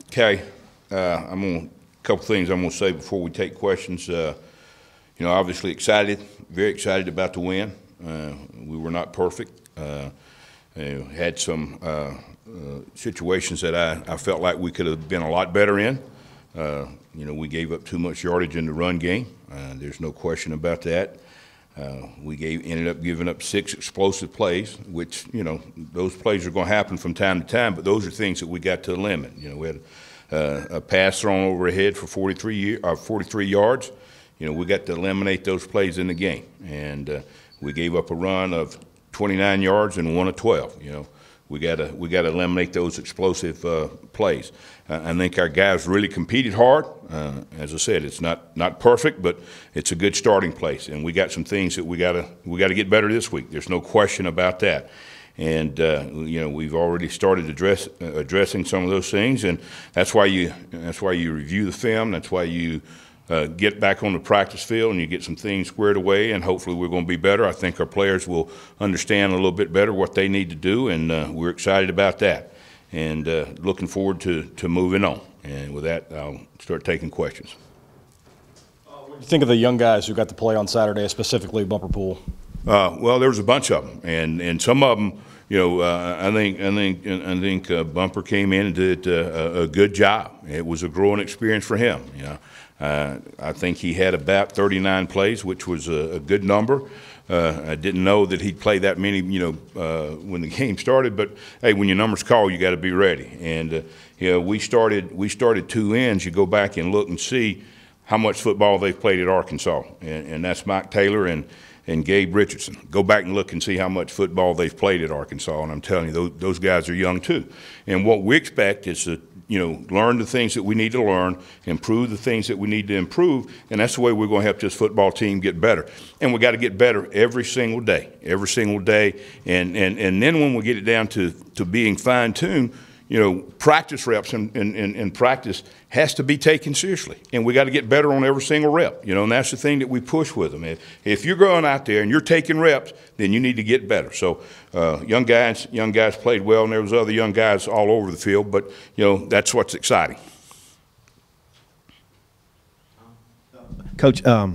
Okay, a couple things I'm gonna say before we take questions. Obviously excited, very excited about the win. We were not perfect. Had some situations that I felt like we could have been a lot better in. We gave up too much yardage in the run game. There's no question about that. We ended up giving up 6 explosive plays, which, those plays are going to happen from time to time, but those are things that we got to limit. We had a pass thrown overhead for 43 yards. We got to eliminate those plays in the game. And we gave up a run of 29 yards and 1 of 12. We got to eliminate those explosive plays. I think our guys really competed hard. As I said, it's not perfect, but it's a good starting place. And we got some things that we got to get better this week. There's no question about that. And we've already started addressing some of those things. And that's why you review the film. That's why you get back on the practice field and you get some things squared away, and hopefully we're going to be better. I think our players will understand a little bit better what they need to do, and we're excited about that. And looking forward to moving on. And with that, I'll start taking questions. What do you think of the young guys who got to play on Saturday, specifically Bumper Pool? Well, there was a bunch of them, and some of them, I think Bumper came in and did a good job. It was a growing experience for him. I think he had about 39 plays, which was a good number. I didn't know that he'd play that many, when the game started. But hey, when your number's called, you got to be ready. And we started 2 ends. You go back and look and see how much football they've played at Arkansas, and that's Mike Taylor and Gabe Richardson. Go back and look and see how much football they've played at Arkansas, and I'm telling you, those guys are young too. And what we expect is to learn the things that we need to learn, improve the things that we need to improve, and that's the way we're going to help this football team get better. And we got to get better every single day. And then when we get it down to being fine-tuned, practice reps and practice has to be taken seriously. And we got to get better on every single rep, and that's the thing that we push with them. If you're going out there and you're taking reps, then you need to get better. So young guys played well, and there was other young guys all over the field, but, that's what's exciting. Coach, I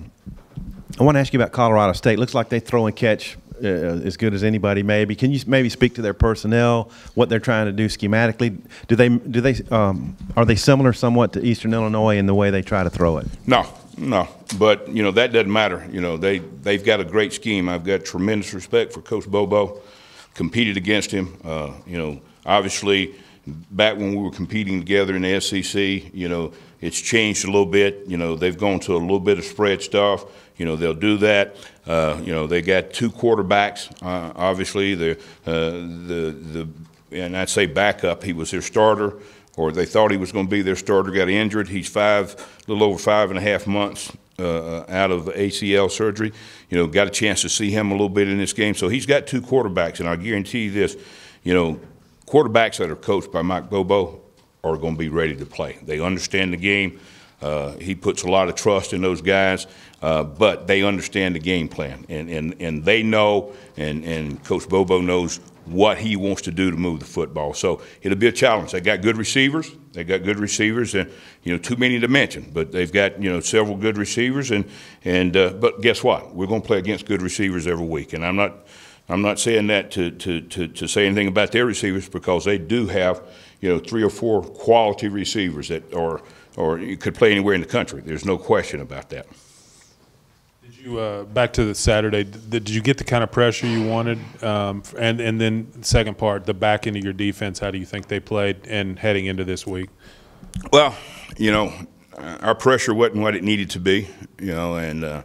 want to ask you about Colorado State. Looks like they throw and catch as good as anybody. Maybe can you maybe speak to their personnel, what they're trying to do schematically? Are they similar somewhat to Eastern Illinois in the way they try to throw it? No, but that doesn't matter. They've got a great scheme. I've got tremendous respect for Coach Bobo. Competed against him. Obviously, back when we were competing together in the SEC, it's changed a little bit. They've gone to a little bit of spread stuff. They'll do that. They got 2 quarterbacks. Obviously, and I'd say backup. He was their starter, or they thought he was going to be their starter. Got injured. He's a little over 5.5 months out of ACL surgery. Got a chance to see him a little bit in this game. So he's got 2 quarterbacks, and I guarantee you this. Quarterbacks that are coached by Mike Bobo are going to be ready to play. They understand the game. He puts a lot of trust in those guys, but they understand the game plan, and they know, and Coach Bobo knows what he wants to do to move the football. So it'll be a challenge. They got good receivers. And too many to mention, but they've got several good receivers, but guess what? We're going to play against good receivers every week, and I'm not saying that to say anything about their receivers, because they do have 3 or 4 quality receivers that or you could play anywhere in the country. There's no question about that. Did you back to the Saturday? Did you get the kind of pressure you wanted? And then the second part, the back end of your defense. How do you think they played and heading into this week? Well, our pressure wasn't what it needed to be. And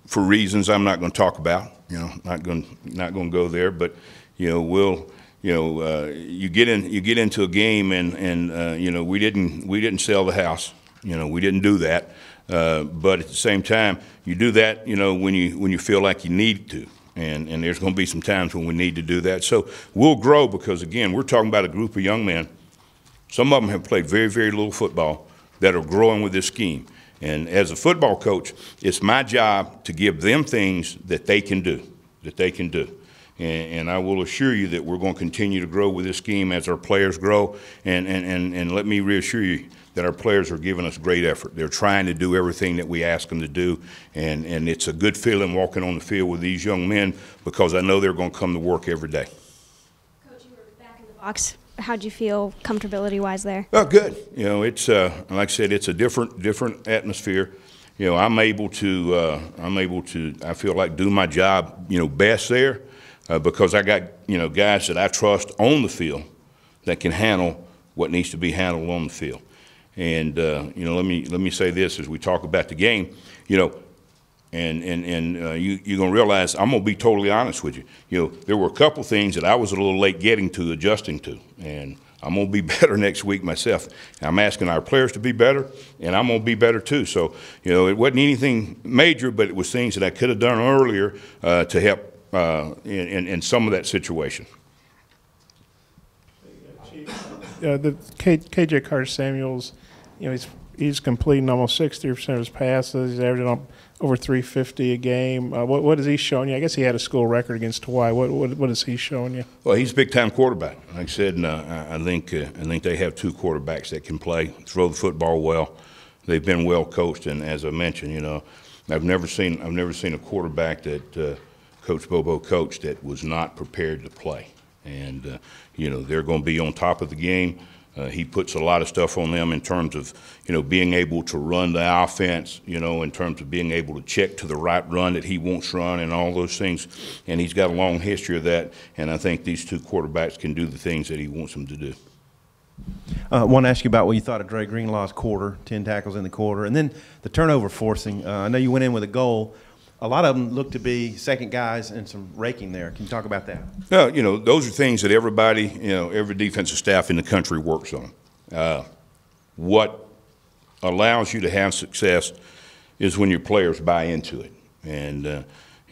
for reasons I'm not going to talk about. Not going to go there. But we'll. You get into a game and we didn't sell the house. We didn't do that. But at the same time, you do that, when you feel like you need to. And there's going to be some times when we need to do that. So we'll grow, because again, we're talking about a group of young men. Some of them have played very, very little football, that are growing with this scheme. And as a football coach, it's my job to give them things that they can do. and I will assure you that we're going to continue to grow with this scheme as our players grow, and let me reassure you that our players are giving us great effort. They're trying to do everything that we ask them to do, and it's a good feeling walking on the field with these young men because I know they're going to come to work every day. Coach, you were back in the box. How'd you feel comfortability-wise there? Oh, good. You know, it's like I said, it's a different atmosphere. You know, I'm able to, I feel like do my job, you know, best there because I got, you know, guys that I trust on the field that can handle what needs to be handled on the field. And you know, let me say this as we talk about the game. You know, you're gonna realize I'm gonna be totally honest with you. You know, there were a couple things that I was a little late getting to, adjusting to, and I'm gonna be better next week myself. I'm asking our players to be better, and I'm gonna be better too. So, you know, it wasn't anything major, but it was things that I could have done earlier to help in some of that situation. The KJ Carter-Samuels, you know, he's completing almost 60% of his passes. He's averaging up over 350 a game. What is he showing you? I guess he had a school record against Hawaii. What is he showing you? Well, he's a big-time quarterback. Like I said, and I think they have two quarterbacks that can play, throw the football well. They've been well coached, and as I mentioned, you know, I've never seen a quarterback that Coach Bobo coached that was not prepared to play. And you know, they're going to be on top of the game. He puts a lot of stuff on them in terms of, you know, being able to run the offense, you know, in terms of being able to check to the right run that he wants run and all those things. And he's got a long history of that, and I think these two quarterbacks can do the things that he wants them to do. I want to ask you about what you thought of Dre Greenlaw's quarter, 10 tackles in the quarter, and then the turnover forcing. I know you went in with a goal. A lot of them look to be second guys and some raking there. Can you talk about that? You know, those are things that everybody, you know, every defensive staff in the country works on. What allows you to have success is when your players buy into it. And,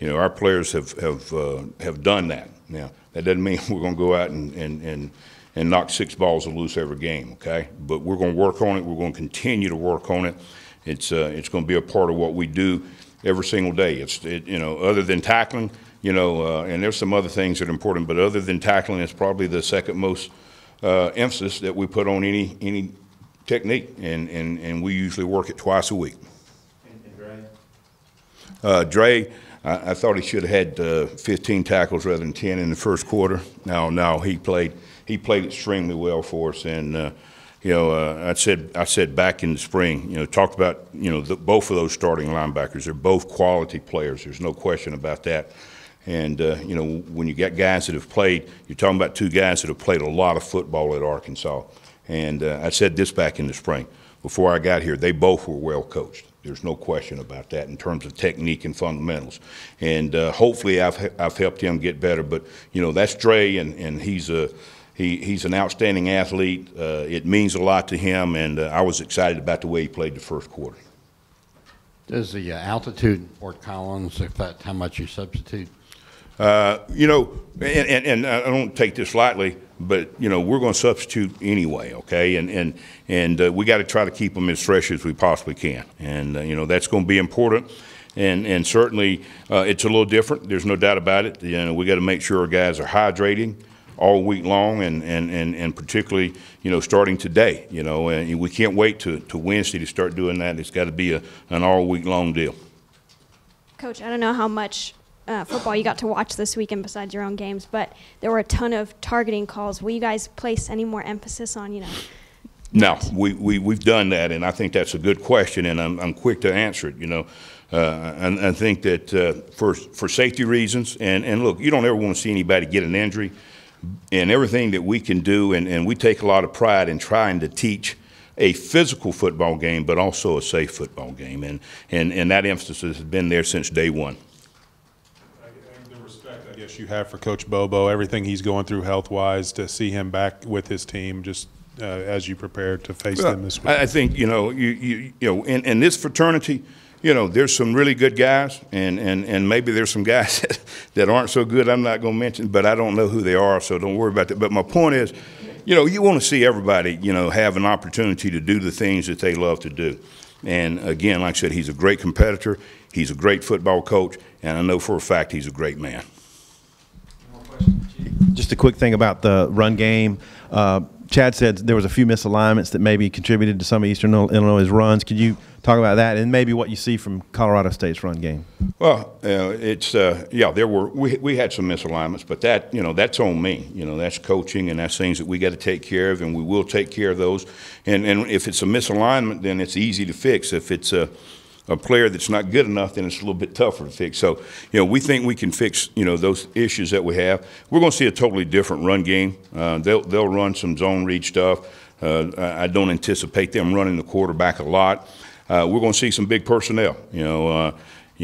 you know, our players have done that. Now, that doesn't mean we're going to go out and knock 6 balls loose every game, okay? But we're going to work on it. We're going to continue to work on it. It's going to be a part of what we do every single day. You know, other than tackling, you know, and there's some other things that are important, but other than tackling, it's probably the second most emphasis that we put on any technique, and we usually work it twice a week. And Dre, I thought he should have had 15 tackles rather than 10 in the first quarter. No, he played extremely well for us, and you know, I said back in the spring, you know, talked about, you know, both of those starting linebackers. They're both quality players. There's no question about that. And, you know, when you got guys that have played, you're talking about two guys that have played a lot of football at Arkansas. And I said this back in the spring. Before I got here, they both were well coached. There's no question about that in terms of technique and fundamentals. And hopefully I've helped him get better. But, you know, that's Dre, and he's an outstanding athlete. It means a lot to him, and I was excited about the way he played the first quarter. Does the altitude in Fort Collins affect how much you substitute? You know, and I don't take this lightly, but, you know, we're going to substitute anyway, okay? And we got to try to keep them as fresh as we possibly can. And, you know, that's going to be important. And certainly it's a little different. There's no doubt about it. You know, we got to make sure our guys are hydrating all week long, and particularly, you know, starting today, you know, and we can't wait to Wednesday to start doing that. It's got to be an all week long deal. Coach, I don't know how much football you got to watch this weekend besides your own games, but there were a ton of targeting calls. Will you guys place any more emphasis on, you know? No, we've done that, and I think that's a good question, and I'm quick to answer it, you know. I think that for safety reasons, and look, you don't ever want to see anybody get an injury, and everything that we can do, and we take a lot of pride in trying to teach a physical football game, but also a safe football game, and that emphasis has been there since day one. The respect, I guess, you have for Coach Bobo, everything he's going through health-wise, to see him back with his team, just as you prepare to face them this week. I think, you know, you know, in this fraternity, you know, there's some really good guys, and maybe there's some guys that aren't so good I'm not going to mention, but I don't know who they are, so don't worry about that. But my point is, you know, you want to see everybody, you know, have an opportunity to do the things that they love to do. And, again, like I said, he's a great competitor. He's a great football coach, and I know for a fact he's a great man. just a quick thing about the run game. Chad said there was a few misalignments that maybe contributed to some of Eastern Illinois' runs. Could you talk about that and maybe what you see from Colorado State's run game? Well, it's yeah, we had some misalignments, but that, you know, that's on me. You know, that's coaching and that's things that we got to take care of, and we will take care of those. And if it's a misalignment, then it's easy to fix. If it's a player that's not good enough, then it's a little bit tougher to fix. So, you know, we think we can fix, you know, those issues that we have. We're going to see a totally different run game. They'll run some zone read stuff. I don't anticipate them running the quarterback a lot. We're going to see some big personnel. You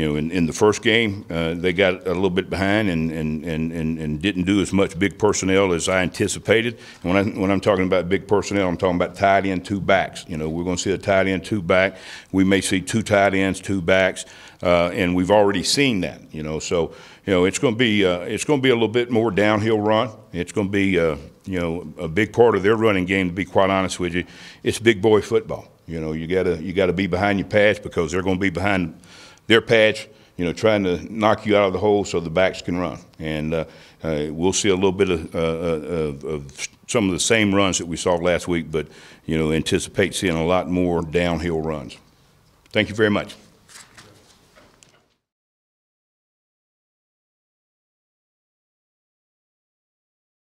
know, in the first game, they got a little bit behind and didn't do as much big personnel as I anticipated. And when I'm talking about big personnel, I'm talking about tight end, 2 backs. You know, we're going to see a tight end, 2 back. We may see 2 tight ends, 2 backs, and we've already seen that. You know, so you know it's going to be a little bit more downhill run. It's going to be you know, a big part of their running game. To be quite honest with you, it's big boy football. You know, you gotta be behind your pads because they're going to be behind their pads, you know, trying to knock you out of the hole so the backs can run. And we'll see a little bit of some of the same runs that we saw last week, but, you know, anticipate seeing a lot more downhill runs. Thank you very much.